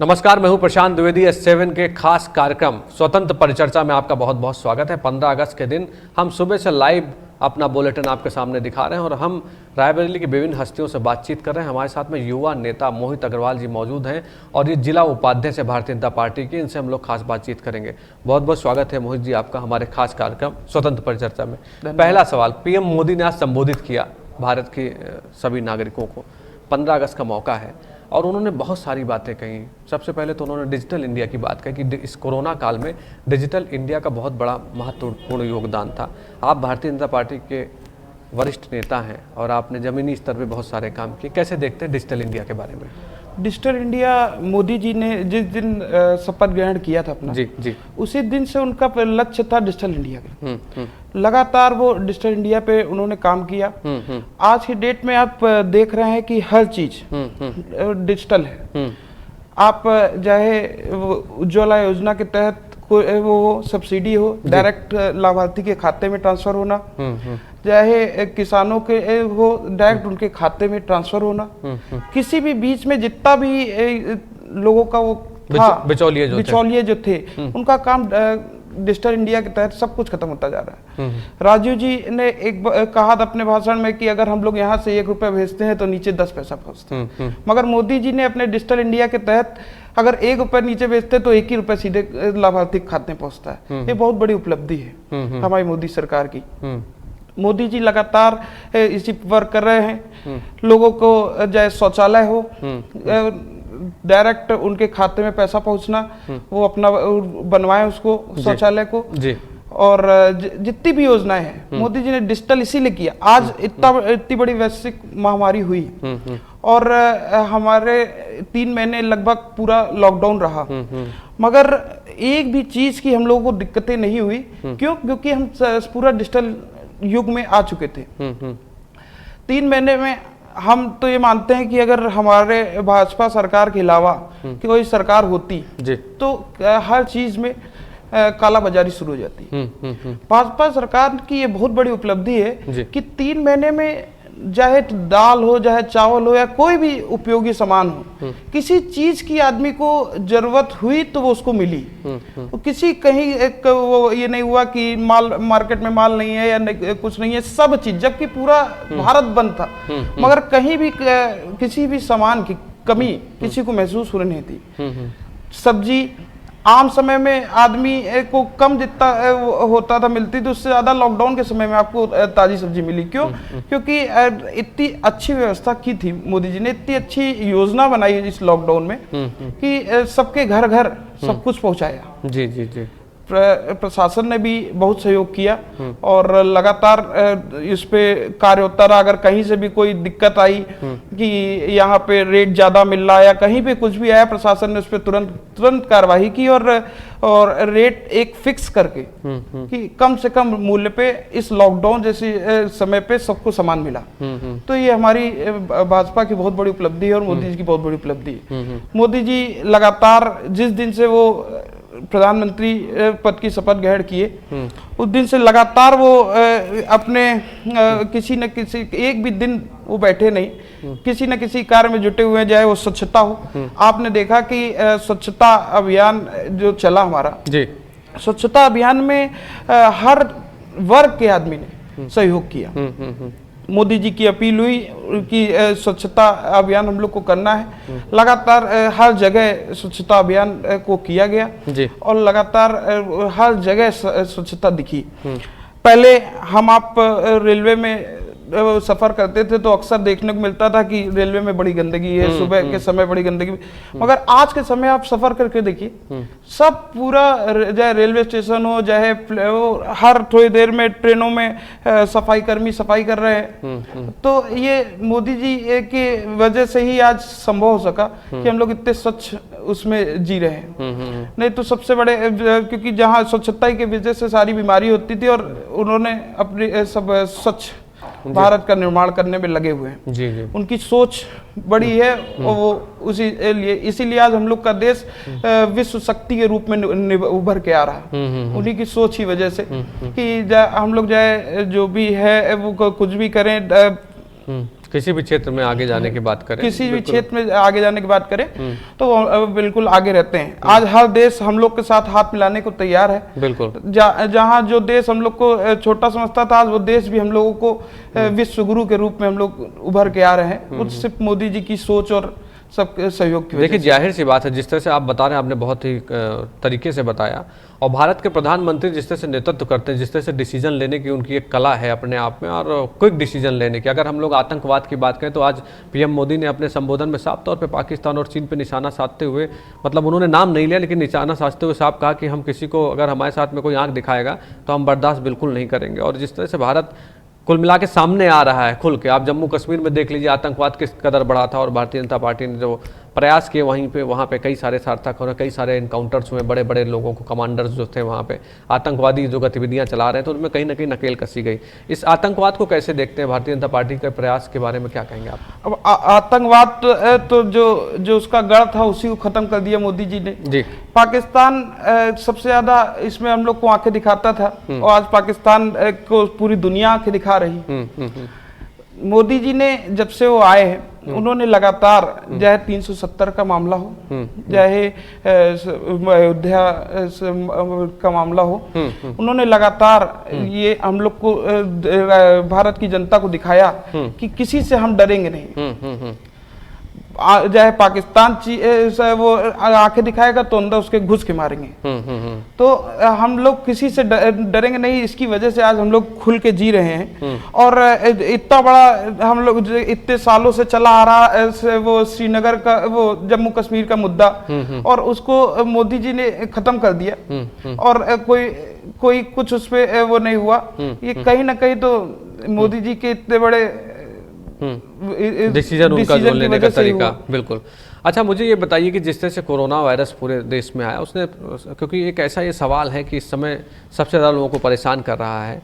नमस्कार, मैं हूं प्रशांत द्विवेदी। S7 के खास कार्यक्रम स्वतंत्र परिचर्चा में आपका बहुत बहुत स्वागत है। 15 अगस्त के दिन हम सुबह से लाइव अपना बुलेटिन आपके सामने दिखा रहे हैं और हम रायबरेली की विभिन्न हस्तियों से बातचीत कर रहे हैं। हमारे साथ में युवा नेता मोहित अग्रवाल जी मौजूद हैं और ये जिला उपाध्यक्ष है भारतीय जनता पार्टी की। इनसे हम लोग खास बातचीत करेंगे। बहुत बहुत स्वागत है मोहित जी आपका हमारे खास कार्यक्रम स्वतंत्र परिचर्चा में। पहला सवाल, पीएम मोदी ने आज संबोधित किया भारत के सभी नागरिकों को। 15 अगस्त का मौका है और उन्होंने बहुत सारी बातें कही। सबसे पहले तो उन्होंने डिजिटल इंडिया की बात कही कि इस कोरोना काल में डिजिटल इंडिया का बहुत बड़ा महत्वपूर्ण योगदान था। आप भारतीय जनता पार्टी के वरिष्ठ नेता हैं और आपने ज़मीनी स्तर पे बहुत सारे काम किए। कैसे देखते हैं डिजिटल इंडिया के बारे में? डिजिटल इंडिया मोदी जी ने जिस दिन शपथ ग्रहण किया था अपना, जी उसी दिन से उनका लक्ष्य था डिजिटल इंडिया का। लगातार वो डिजिटल इंडिया पे उन्होंने काम किया। आज की डेट में आप देख रहे हैं कि हर चीज डिजिटल है। आप चाहे उज्ज्वला योजना के तहत वो सब्सिडी हो, डायरेक्ट लाभार्थी के खाते में ट्रांसफर होना, चाहे किसानों के हो डायरेक्ट उनके खाते में ट्रांसफर होना, किसी भी बीच में जितना भी लोगों का वो था बिचौलिए जो थे उनका काम डिजिटल इंडिया के तहत सब कुछ खत्म होता जा रहा है। राजीव जी ने एक कहा था अपने भाषण में कि अगर हम लोग यहाँ से 1 रुपया भेजते हैं तो नीचे 10 पैसा पहुँचता है, मगर मोदी जी ने अपने डिजिटल इंडिया के तहत अगर 1 रुपया नीचे भेजते हैं तो 1 ही रुपया सीधे लाभार्थी के खाते में पहुँचता है। ये बहुत बड़ी उपलब्धि है हमारी मोदी सरकार की। मोदी जी लगातार इसी वर्क कर रहे हैं। लोगों को चाहे शौचालय हो डायरेक्ट उनके खाते में पैसा पहुंचना, वो अपना बनवाए उसको शौचालय को जी। और जितनी भी योजनाएं हैं मोदी जी ने डिजिटल इसीलिए किया। आज इतनी बड़ी वैश्विक महामारी हुई और हमारे 3 महीने लगभग पूरा लॉकडाउन रहा, मगर एक भी चीज की हम लोगों को दिक्कतें नहीं हुई। क्यों? क्योंकि हम पूरा डिजिटल युग में आ चुके थे। 3 महीने में हम तो ये मानते हैं कि अगर हमारे भाजपा सरकार के अलावा कि कोई सरकार होती तो हर चीज में काला बाजारी शुरू हो जाती। भाजपा सरकार की ये बहुत बड़ी उपलब्धि है कि 3 महीने में चाहे दाल हो, चाहे चावल हो या कोई भी उपयोगी सामान हो, किसी चीज की आदमी को जरूरत हुई तो वो उसको मिली। किसी कहीं वो ये नहीं हुआ कि माल मार्केट में माल नहीं है या कुछ नहीं है, सब चीज, जबकि पूरा भारत बंद था मगर कहीं भी किसी भी सामान की कमी किसी को महसूस होने नहीं थी। सब्जी आम समय में आदमी को कम जितना होता था मिलती थी, उससे ज्यादा लॉकडाउन के समय में आपको ताजी सब्जी मिली। क्यों? क्योंकि इतनी अच्छी व्यवस्था की थी मोदी जी ने, इतनी अच्छी योजना बनाई इस लॉकडाउन में कि सबके घर घर सब कुछ पहुंचाया। जी जी जी। प्रशासन ने भी बहुत सहयोग किया और लगातार इस पे कार्य होता रहा। अगर कहीं से भी कोई दिक्कत आई कि यहाँ पे रेट ज्यादा मिल रहा है या कहीं पे कुछ भी आया, प्रशासन ने उस पर तुरंत कार्रवाई की और रेट एक फिक्स करके कि कम से कम मूल्य पे इस लॉकडाउन जैसे समय पे सबको सामान मिला। तो ये हमारी भाजपा की बहुत बड़ी उपलब्धि है और मोदी जी की बहुत बड़ी उपलब्धि है। मोदी जी लगातार जिस दिन से वो प्रधानमंत्री पद की शपथ ग्रहण किए उस दिन से लगातार वो अपने किसी न किसी एक भी दिन वो बैठे नहीं, किसी न किसी कार्य में जुटे हुए हैं, चाहे वो स्वच्छता हो। आपने देखा कि स्वच्छता अभियान जो चला हमारा जी, स्वच्छता अभियान में हर वर्ग के आदमी ने सहयोग किया। मोदी जी की अपील हुई कि स्वच्छता अभियान हम लोग को करना है। लगातार हर जगह स्वच्छता अभियान को किया गया जी। और लगातार हर जगह स्वच्छता दिखी। पहले हम आप रेलवे में सफर करते थे तो अक्सर देखने को मिलता था कि रेलवे में बड़ी गंदगी है, सुबह के समय बड़ी गंदगी, मगर आज के समय आप सफर करके देखिए सब पूरा, चाहे रेलवे स्टेशन हो चाहे हर थोड़ी देर में ट्रेनों में सफाई कर्मी सफाई कर रहे हैं। तो ये मोदी जी की वजह से ही आज संभव हो सका कि हम लोग इतने स्वच्छ उसमें जी रहे हैं। नहीं तो सबसे बड़े, क्योंकि जहाँ स्वच्छता की वजह से सारी बीमारी होती थी और उन्होंने अपनी सब स्वच्छ भारत का निर्माण करने में लगे हुए हैं। जी जी। उनकी सोच बड़ी है और वो इसीलिए आज हम लोग का देश विश्व शक्ति के रूप में उभर के आ रहा है। उन्हीं की सोच की वजह से कि हम लोग जो भी है वो कुछ भी करें किसी भी क्षेत्र में आगे जाने की बात करें, किसी भी क्षेत्र में आगे जाने की बात करें तो वो बिल्कुल आगे रहते हैं। आज हर देश हम लोग के साथ हाथ मिलाने को तैयार है। बिल्कुल जहाँ जो देश हम लोग को छोटा समझता था, आज वो देश भी हम लोगों को विश्व गुरु के रूप में हम लोग उभर के आ रहे हैं। वो सिर्फ मोदी जी की सोच और सबके सहयोग की वजह देखिए, जाहिर सी बात है, जिस तरह से आप बता रहे हैं, आपने बहुत ही तरीके से बताया। और भारत के प्रधानमंत्री जिस तरह से नेतृत्व करते हैं, जिस तरह से डिसीजन लेने की उनकी एक कला है अपने आप में, और क्विक डिसीजन लेने की। अगर हम लोग आतंकवाद की बात करें तो आज पीएम मोदी ने अपने संबोधन में साफ तौर पे पाकिस्तान और चीन पे निशाना साधते हुए, मतलब उन्होंने नाम नहीं लिया लेकिन निशाना साधते हुए साफ कहा कि हम किसी को अगर हमारे साथ में कोई आंख दिखाएगा तो हम बर्दाश्त बिल्कुल नहीं करेंगे। और जिस तरह से भारत कुल मिला के सामने आ रहा है खुल के, आप जम्मू कश्मीर में देख लीजिए आतंकवाद किस कदर बढ़ा था, और भारतीय जनता पार्टी ने जो प्रयास किए वहाँ पे कई सारे सार्थक हो रहे, कई सारे इनकाउंटर्स हुए, बड़े बड़े लोगों को, कमांडर्स जो थे वहाँ पे आतंकवादी जो गतिविधियाँ चला रहे थे, तो उनमें कहीं ना कहीं नकेल कसी गई। इस आतंकवाद को कैसे देखते हैं, भारतीय जनता पार्टी के प्रयास के बारे में क्या कहेंगे आप? अब आतंकवाद तो जो उसका गढ़ था उसी को खत्म कर दिया मोदी जी ने जी। पाकिस्तान सबसे ज्यादा इसमें हम लोग को आंखें दिखाता था, और आज पाकिस्तान को पूरी दुनिया आंखें दिखा रही। मोदी जी ने जब से वो आए हैं, उन्होंने लगातार, चाहे 370 का मामला हो, चाहे अयोध्या का मामला हो, उन्होंने लगातार ये हम लोग को, भारत की जनता को दिखाया कि किसी से हम डरेंगे नहीं। चाहे पाकिस्तान वो आंखें दिखाएगा तो अंदर उसके घुस के मारेंगे। तो हम लोग किसी से डरेंगे नहीं। इसकी वजह से आज हम लोग खुल के जी रहे हैं। और इतना बड़ा हम लोग इतने सालों से चला आ रहा वो श्रीनगर का, वो जम्मू कश्मीर का मुद्दा, और उसको मोदी जी ने खत्म कर दिया, और कोई कुछ उस पे वो नहीं हुआ। ये कहीं ना कहीं तो मोदी जी के इतने बड़े डिसीजन उनका जो लेने का तरीका, बिल्कुल। अच्छा, मुझे ये बताइए कि जिस तरह से कोरोना वायरस पूरे देश में आया, उसने, क्योंकि एक ऐसा ये सवाल है कि इस समय सबसे ज़्यादा लोगों को परेशान कर रहा है।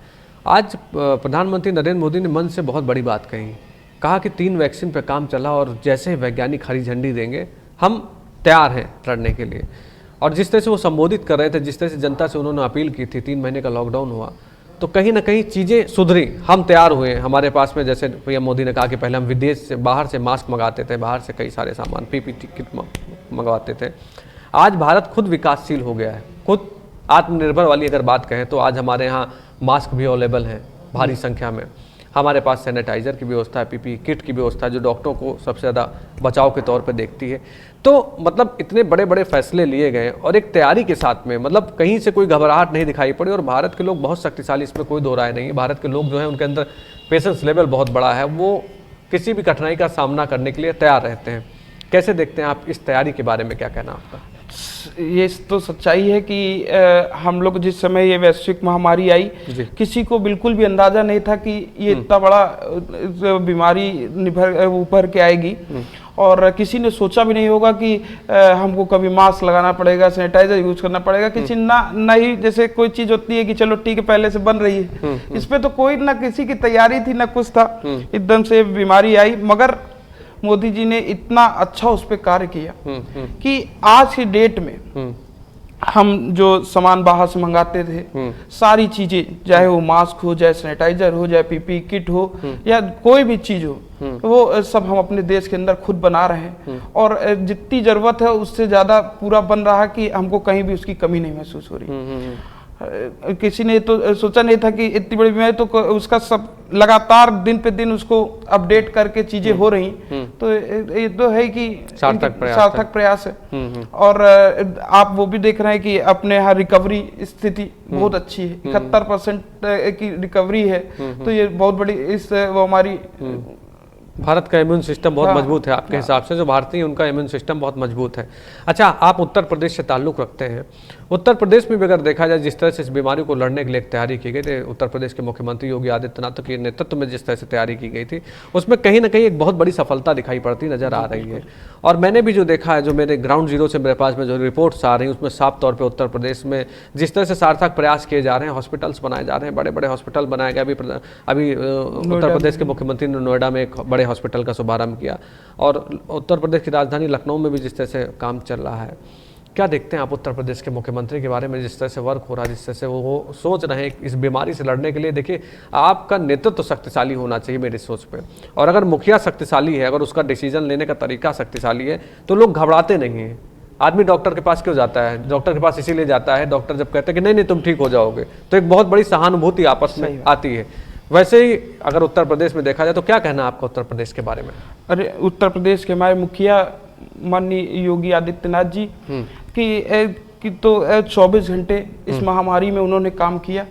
आज प्रधानमंत्री नरेंद्र मोदी ने मन से बहुत बड़ी बात कही, कहा कि 3 वैक्सीन पर काम चला और जैसे ही वैज्ञानिक हरी झंडी देंगे हम तैयार हैं लड़ने के लिए। और जिस तरह से वो संबोधित कर रहे थे, जिस तरह से जनता से उन्होंने अपील की थी, 3 महीने का लॉकडाउन हुआ तो कहीं ना कहीं चीज़ें सुधरी, हम तैयार हुए। हमारे पास में, जैसे पीएम मोदी ने कहा कि पहले हम विदेश से, बाहर से मास्क मंगाते थे, बाहर से कई सारे सामान, पीपीई किट मंगवाते थे। आज भारत खुद विकासशील हो गया है, खुद आत्मनिर्भर वाली अगर बात कहें तो आज हमारे यहाँ मास्क भी अवेलेबल हैं भारी संख्या में। हमारे पास सैनिटाइजर की व्यवस्था है, पीपीई किट की व्यवस्था है, जो डॉक्टरों को सबसे ज़्यादा बचाव के तौर पे देखती है। तो मतलब इतने बड़े बड़े फैसले लिए गए और एक तैयारी के साथ में, मतलब कहीं से कोई घबराहट नहीं दिखाई पड़ी। और भारत के लोग बहुत शक्तिशाली, इसमें कोई दो राय नहीं है। भारत के लोग जो है उनके अंदर पेशेंस लेवल बहुत बड़ा है, वो किसी भी कठिनाई का सामना करने के लिए तैयार रहते हैं। कैसे देखते हैं आप इस तैयारी के बारे में, क्या कहना आपका? ये तो सच्चाई है कि हम लोग जिस समय ये वैश्विक महामारी आई, किसी को बिल्कुल भी अंदाजा नहीं था कि ये इतना बड़ा बीमारी उभर के आएगी। और किसी ने सोचा भी नहीं होगा कि हमको कभी मास्क लगाना पड़ेगा, सैनिटाइजर यूज करना पड़ेगा। किसी नहीं, जैसे कोई चीज होती है कि चलो ठीक है पहले से बन रही है, इस पे तो कोई ना किसी की तैयारी थी ना कुछ था, एकदम से बीमारी आई। मगर मोदी जी ने इतना अच्छा उस पर कार्य किया कि आज की डेट में हम जो सामान बाहर से मंगाते थे, सारी चीजें, चाहे वो मास्क हो, चाहे सैनिटाइजर हो, चाहे पीपीई किट हो, या कोई भी चीज हो, वो सब हम अपने देश के अंदर खुद बना रहे हैं। और जितनी जरूरत है उससे ज्यादा पूरा बन रहा है कि हमको कहीं भी उसकी कमी नहीं महसूस हो रही। किसी ने तो सोचा नहीं था कि इतनी बड़ी बीमारी, तो उसका सब लगातार दिन पे दिन उसको अपडेट करके चीजें हो रही। तो ये तो है कि सार्थक प्रयास है। और आप वो भी देख रहे हैं कि अपने यहाँ रिकवरी स्थिति बहुत अच्छी है, 71% की रिकवरी है। तो ये बहुत बड़ी वो हमारी भारत का इम्यून सिस्टम बहुत मजबूत है आपके हिसाब से, जो भारतीय उनका इम्यून सिस्टम बहुत मजबूत है। अच्छा, आप उत्तर प्रदेश से ताल्लुक़ रखते हैं। उत्तर प्रदेश में भी अगर देखा जाए, जिस तरह से इस बीमारी को लड़ने के लिए एक तैयारी की गई थी, उत्तर प्रदेश के मुख्यमंत्री योगी आदित्यनाथ के नेतृत्व में जिस तरह से तैयारी की गई थी, उसमें कहीं ना कहीं एक बहुत बड़ी सफलता दिखाई पड़ती नजर आ रही है। और मैंने भी जो देखा है, जो मेरे ग्राउंड जीरो से मेरे पास में जो रिपोर्ट्स आ रही हैं, उसमें साफ तौर पर उत्तर प्रदेश में जिस तरह से सार्थक प्रयास किए जा रहे हैं, हॉस्पिटल्स बनाए जा रहे हैं, बड़े बड़े हॉस्पिटल बनाए गए। अभी उत्तर प्रदेश के मुख्यमंत्री ने नोएडा में एक बड़े हॉस्पिटल का शुभारंभ किया, और उत्तर प्रदेश की राजधानी लखनऊ में भी जिस तरह से काम चल रहा है। क्या देखते हैं आप उत्तर प्रदेश के मुख्यमंत्री के बारे में, जिस तरह से वर्क हो रहा है, जिस तरह से वो सोच रहे हैं इस बीमारी से लड़ने के लिए? देखिए, आपका नेतृत्व तो शक्तिशाली होना चाहिए मेरी सोच पे, और अगर मुखिया शक्तिशाली है, अगर उसका डिसीजन लेने का तरीका शक्तिशाली है, तो लोग घबराते नहीं हैं। आदमी डॉक्टर के पास क्यों जाता है? डॉक्टर के पास इसीलिए जाता है, डॉक्टर जब कहते हैं कि नहीं नहीं तुम ठीक हो जाओगे, तो एक बहुत बड़ी सहानुभूति आपस में आती है। वैसे ही अगर उत्तर प्रदेश में देखा जाए तो क्या कहना है आपका उत्तर प्रदेश के बारे में? अरे, उत्तर प्रदेश के हमारे मुखिया माननीय योगी आदित्यनाथ जी कि तो 24 घंटे इस महामारी में उन्होंने काम किया।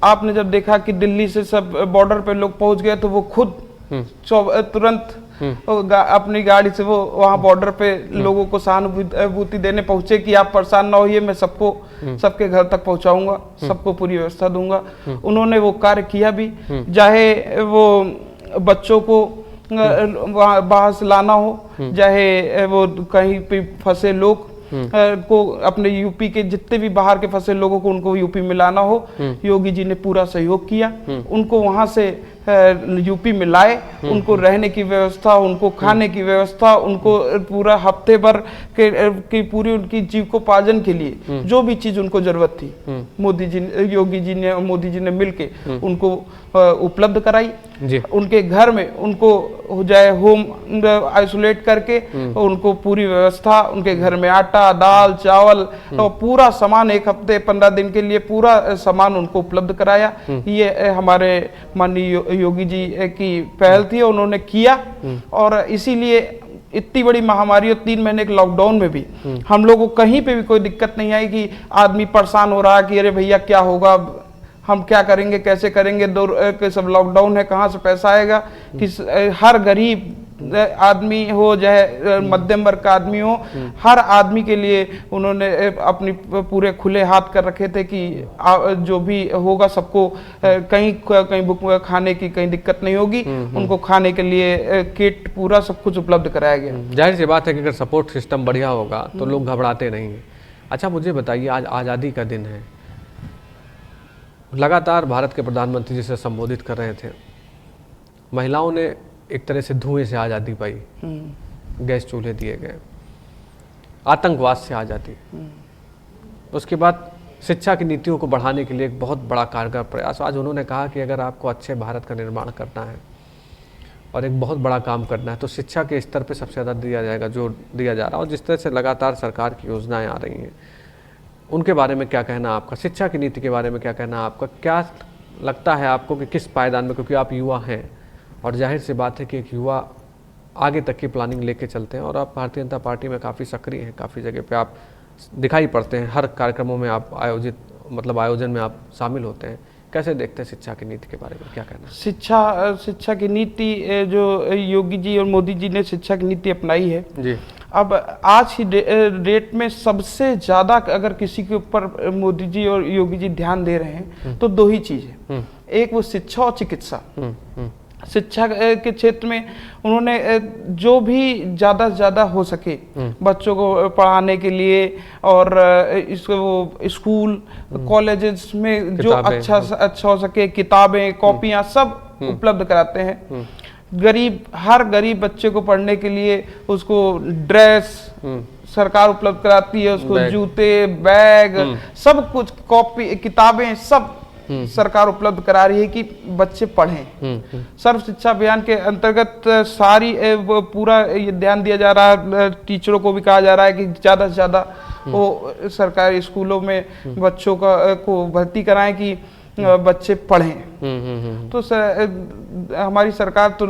आपने जब देखा कि दिल्ली से सब बॉर्डर पे लोग पहुंच गए, तो वो खुद तुरंत अपनी गाड़ी से वो वहाँ बॉर्डर पे लोगों को सहानुभूति देने पहुंचे कि आप परेशान ना होइए, मैं सबको सबके घर तक पहुंचाऊंगा, सबको पूरी व्यवस्था दूंगा। उन्होंने वो कार्य किया भी, चाहे वो बच्चों को बाहर से लाना हो, चाहे वो कहीं पे फंसे लोग को, अपने यूपी के जितने भी बाहर के फंसे लोगों को उनको यूपी में लाना हो, योगी जी ने पूरा सहयोग किया। उनको वहां से यूपी में लाए, उनको रहने की व्यवस्था, उनको खाने की व्यवस्था, उनको पूरा हफ्ते भर की पूरी उनकी जीविकोपार्जन के लिए जो भी चीज उनको जरूरत थी, योगी जी ने मोदी जी ने मिलके उनको उपलब्ध कराई। उनके घर में उनको हो जाए होम आइसोलेट करके उनको पूरी व्यवस्था, उनके घर में आटा, दाल, चावल और पूरा सामान, एक हफ्ते 15 दिन के लिए पूरा सामान उनको उपलब्ध कराया। ये हमारे माननीय योगी जी की पहल थी, उन्होंने किया। और इसीलिए इतनी बड़ी महामारी और 3 महीने के लॉकडाउन में भी हम लोगों को कहीं पे भी कोई दिक्कत नहीं आई कि आदमी परेशान हो रहा है कि अरे भैया क्या होगा, हम क्या करेंगे, कैसे करेंगे, सब लॉकडाउन है, कहाँ से पैसा आएगा। कि हर गरीब आदमी हो चाहे मध्यम वर्ग का आदमी हो, हर आदमी के लिए उन्होंने अपनी पूरे खुले हाथ कर रखे थे कि जो भी होगा सबको कहीं भूख खाने की कहीं दिक्कत नहीं होगी। उनको खाने के लिए किट पूरा सब कुछ उपलब्ध कराया गया। जाहिर सी बात है कि अगर सपोर्ट सिस्टम बढ़िया होगा तो लोग घबराते नहीं हैं। अच्छा, मुझे बताइए, आज आज़ादी का दिन है, लगातार भारत के प्रधानमंत्री जिसे संबोधित कर रहे थे, महिलाओं ने एक तरह से धुएं से आज़ादी पाई, गैस चूल्हे दिए गए, आतंकवाद से आज़ादी। उसके बाद शिक्षा की नीतियों को बढ़ाने के लिए एक बहुत बड़ा कारगर प्रयास। आज उन्होंने कहा कि अगर आपको अच्छे भारत का निर्माण करना है और एक बहुत बड़ा काम करना है तो शिक्षा के स्तर पे सबसे ज़्यादा दिया जाएगा, जो दिया जा रहा है। और जिस तरह से लगातार सरकार की योजनाएं आ रही हैं, उनके बारे में क्या कहना आपका? शिक्षा की नीति के बारे में क्या कहना आपका? क्या लगता है आपको कि किस पायदान में, क्योंकि आप युवा हैं और जाहिर सी बात है कि एक युवा आगे तक की प्लानिंग लेके चलते हैं, और आप भारतीय जनता पार्टी में काफ़ी सक्रिय हैं, काफ़ी जगह पे आप दिखाई पड़ते हैं, हर कार्यक्रमों में आप आयोजन में आप शामिल होते हैं। कैसे देखते हैं शिक्षा की नीति के बारे में, क्या कहना? शिक्षा की नीति जो योगी जी और मोदी जी ने शिक्षा की नीति अपनाई है जी, अब आज ही डेट में सबसे ज्यादा अगर किसी के ऊपर मोदी जी और योगी जी ध्यान दे रहे हैं तो 2 ही चीज है, एक वो शिक्षा और चिकित्सा। शिक्षा के क्षेत्र में उन्होंने जो भी ज़्यादा से ज़्यादा हो सके बच्चों को पढ़ाने के लिए, और इसको वो स्कूल कॉलेजेस में जो अच्छा हो सके, किताबें, कॉपियाँ सब उपलब्ध कराते हैं। हर गरीब बच्चे को पढ़ने के लिए उसको ड्रेस सरकार उपलब्ध कराती है, उसको जूते, बैग, सब कुछ, कॉपी, किताबें सब सरकार उपलब्ध करा रही है कि बच्चे पढ़ें। सर्व शिक्षा अभियान के अंतर्गत सारी पूरा ये ध्यान दिया जा रहा है, टीचरों को भी कहा जा रहा है कि ज़्यादा से ज़्यादा वो सरकारी स्कूलों में बच्चों को भर्ती कराएं कि बच्चे पढ़ें। तो हमारी सरकार तो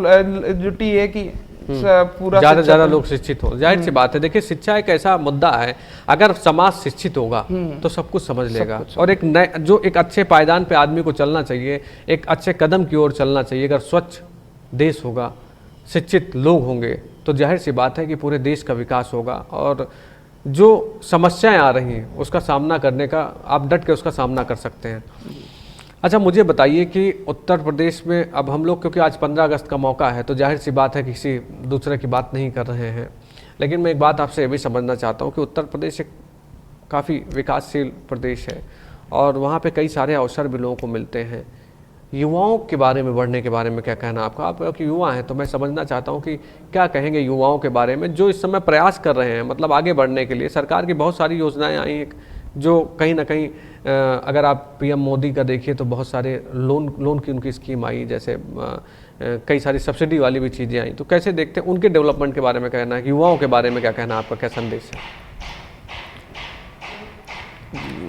जुटी है कि पूरा ज़्यादा से ज़्यादा लोग शिक्षित हो। जाहिर सी बात है, देखिए शिक्षा एक ऐसा मुद्दा है, अगर समाज शिक्षित होगा तो सब कुछ समझ लेगा, और एक अच्छे पायदान पे आदमी को चलना चाहिए, एक अच्छे कदम की ओर चलना चाहिए। अगर स्वच्छ देश होगा, शिक्षित लोग होंगे, तो जाहिर सी बात है कि पूरे देश का विकास होगा, और जो समस्याएं आ रही हैं उसका सामना करने का आप डट के उसका सामना कर सकते हैं। अच्छा, मुझे बताइए कि उत्तर प्रदेश में अब हम लोग, क्योंकि आज 15 अगस्त का मौका है, तो जाहिर सी बात है किसी दूसरे की बात नहीं कर रहे हैं, लेकिन मैं एक बात आपसे ये भी समझना चाहता हूँ कि उत्तर प्रदेश एक काफ़ी विकासशील प्रदेश है और वहाँ पे कई सारे अवसर भी लोगों को मिलते हैं। युवाओं के बारे में, बढ़ने के बारे में क्या कहना आपका? आप युवा हैं तो मैं समझना चाहता हूं कि क्या कहेंगे युवाओं के बारे में जो इस समय प्रयास कर रहे हैं, मतलब आगे बढ़ने के लिए। सरकार की बहुत सारी योजनाएं आई हैं जो कहीं ना कहीं अगर आप पीएम मोदी का देखिए तो बहुत सारे लोन की उनकी स्कीम आई, जैसे कई सारी सब्सिडी वाली भी चीज़ें आई। तो कैसे देखते हैं उनके डेवलपमेंट के बारे में कहना है, युवाओं के बारे में क्या कहना है आपका, क्या संदेश है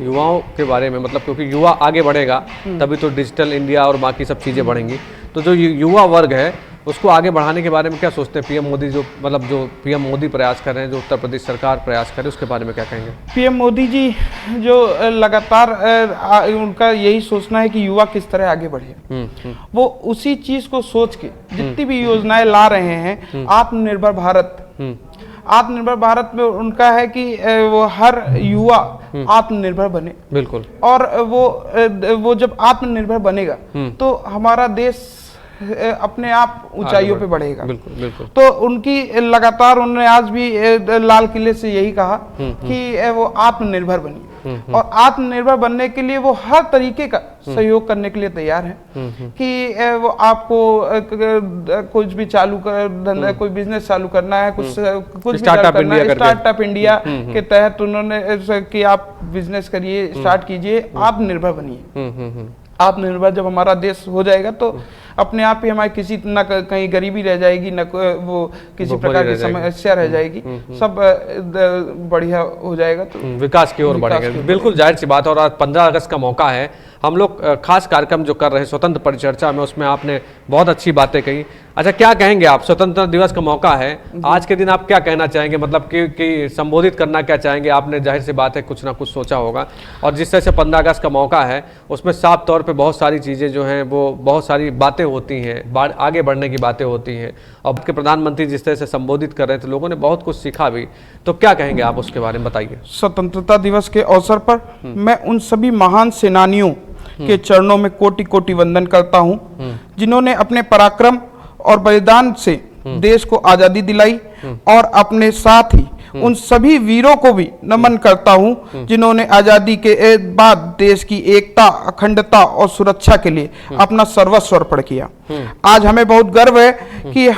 युवाओं के बारे में? मतलब क्योंकि युवा आगे बढ़ेगा तभी तो डिजिटल इंडिया और बाकी सब चीज़ें बढ़ेंगी। तो जो युवा वर्ग है उसको आगे बढ़ाने के बारे में क्या सोचते हैं पीएम मोदी, जो मतलब जो पीएम मोदी प्रयास कर रहे हैं, जो उत्तर प्रदेश सरकार प्रयास कर रही है, उसके बारे में क्या कहेंगे? पीएम मोदी जी जो लगातार उनका यही सोचना है कि युवा किस तरह आगे बढ़े। वो उसी चीज को सोच के जितनी भी योजनाएं ला रहे हैं, आत्मनिर्भर भारत में उनका है कि वो हर युवा आत्मनिर्भर बने। बिल्कुल। और वो जब आत्मनिर्भर बनेगा तो हमारा देश अपने आप ऊंचाइयों पे बढ़ेगा। बिल्कुल बिल्कुल। तो उनकी लगातार उन्होंने आज भी लाल किले से यही कहा कि वो आत्मनिर्भर बनिए, और आत्मनिर्भर बनने के लिए वो हर तरीके का सहयोग करने के लिए तैयार है कि वो आपको कुछ भी चालू कर, कोई बिजनेस चालू करना है, कुछ भी स्टार्टअप इंडिया के तहत उन्होंने कि आप बिजनेस करिए, स्टार्ट कीजिए, आत्मनिर्भर बनिए। आत्मनिर्भर जब हमारा देश हो जाएगा तो अपने आप ही हमारी किसी न कहीं गरीबी रह जाएगी, न वो किसी प्रकार की समस्या रह जाएगी, सब बढ़िया हो जाएगा, तो विकास की ओर बढ़ेंगे। बिल्कुल जाहिर सी बात है। और आज 15 अगस्त का मौका है, हम लोग खास कार्यक्रम जो कर रहे हैं स्वतंत्र परिचर्चा में, उसमें आपने बहुत अच्छी बातें कही। अच्छा, क्या कहेंगे आप? स्वतंत्रता दिवस का मौका है आज के दिन, आप क्या कहना चाहेंगे, मतलब कि संबोधित करना क्या चाहेंगे? आपने जाहिर सी बात है कुछ ना कुछ सोचा होगा, और जिस तरह से 15 अगस्त का मौका है उसमें साफ तौर पे बहुत सारी चीज़ें जो हैं वो बहुत सारी बातें होती हैं, आगे बढ़ने की बातें होती हैं, और के प्रधानमंत्री जिस तरह से संबोधित कर रहे थे लोगों ने बहुत कुछ सीखा भी। तो क्या कहेंगे आप उसके बारे में, बताइए। स्वतंत्रता दिवस के अवसर पर मैं उन सभी महान सेनानियों के चरणों में कोटि कोटि वंदन करता हूं जिन्होंने अपने पराक्रम और बलिदान से देश को आजादी दिलाई, और अपने साथ ही उन सभी वीरों को भी नमन करता हूं जिन्होंने आजादी के बाद देश की एकता, अखंडता और सुरक्षा के लिए अपना सर्वस्व अर्पण किया। आज हमें बहुत गर्व है कि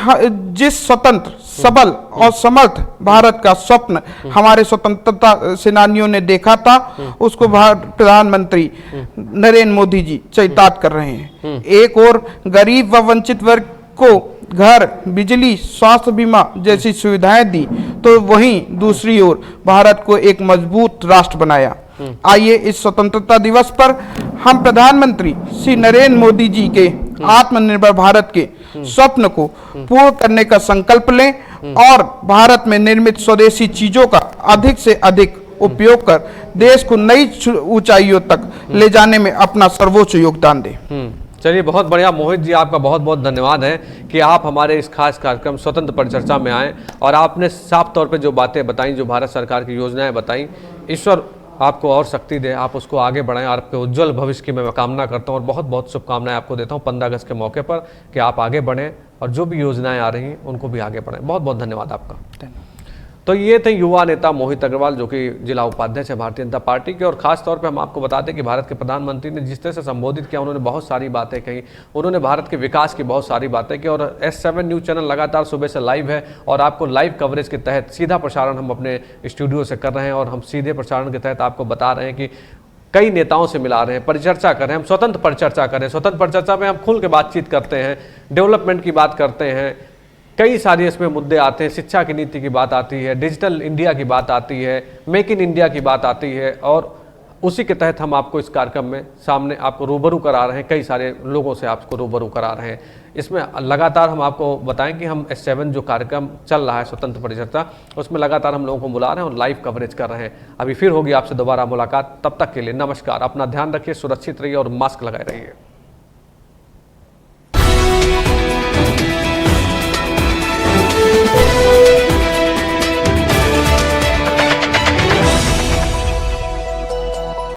जिस स्वतंत्र, सबल और समर्थ भारत का स्वप्न हमारे स्वतंत्रता सेनानियों ने देखा था, उसको प्रधानमंत्री नरेंद्र मोदी जी चरितार्थ कर रहे हैं। एक और गरीब व वंचित वर्ग को घर, बिजली, स्वास्थ्य बीमा जैसी सुविधाएं दी, तो वहीं दूसरी ओर भारत को एक मजबूत राष्ट्र बनाया। आइए इस स्वतंत्रता दिवस पर हम प्रधानमंत्री श्री नरेंद्र मोदी जी के आत्मनिर्भर भारत के स्वप्न को पूर्ण करने का संकल्प लें और भारत में निर्मित स्वदेशी चीजों का अधिक से अधिक उपयोग कर देश को नई ऊंचाइयों तक ले जाने में अपना सर्वोच्च योगदान दें। चलिए, बहुत बढ़िया मोहित जी, आपका बहुत बहुत धन्यवाद है कि आप हमारे इस खास कार्यक्रम स्वतंत्र परिचर्चा में आए और आपने साफ तौर पे जो बातें बताई, जो भारत सरकार की योजनाएं बताई, ईश्वर आपको और शक्ति दे, आप उसको आगे बढ़ाएं और आपके उज्जवल भविष्य की मैं कामना करता हूं और बहुत बहुत शुभकामनाएं आपको देता हूं 15 अगस्त के मौके पर कि आप आगे बढ़ें और जो भी योजनाएं आ रही हैं उनको भी आगे बढ़ाएं। बहुत बहुत धन्यवाद आपका। तो ये थे युवा नेता मोहित अग्रवाल, जो कि जिला उपाध्यक्ष है भारतीय जनता पार्टी के। और खास तौर पे हम आपको बताते हैं कि भारत के प्रधानमंत्री ने जिस तरह से संबोधित किया, उन्होंने बहुत सारी बातें कही, उन्होंने भारत के विकास की बहुत सारी बातें की। और S7 न्यूज़ चैनल लगातार सुबह से लाइव है और आपको लाइव कवरेज के तहत सीधा प्रसारण हम अपने स्टूडियो से कर रहे हैं और हम सीधे प्रसारण के तहत आपको बता रहे हैं कि कई नेताओं से मिला रहे हैं, परिचर्चा कर रहे हैं, हम स्वतंत्र परिचर्चा कर रहे हैं। स्वतंत्र परिचर्चा में हम खुल के बातचीत करते हैं, डेवलपमेंट की बात करते हैं, कई सारे इसमें मुद्दे आते हैं, शिक्षा की नीति की बात आती है, डिजिटल इंडिया की बात आती है, मेक इन इंडिया की बात आती है, और उसी के तहत हम आपको इस कार्यक्रम में सामने आपको रूबरू करा रहे हैं, कई सारे लोगों से आपको रूबरू करा रहे हैं। इसमें लगातार हम आपको बताएं कि हम S7 जो कार्यक्रम चल रहा है स्वतंत्र परिचर्चा, उसमें लगातार हम लोगों को बुला रहे हैं और लाइव कवरेज कर रहे हैं। अभी फिर होगी आपसे दोबारा मुलाकात, तब तक के लिए नमस्कार। अपना ध्यान रखिए, सुरक्षित रहिए और मास्क लगाए रहिए।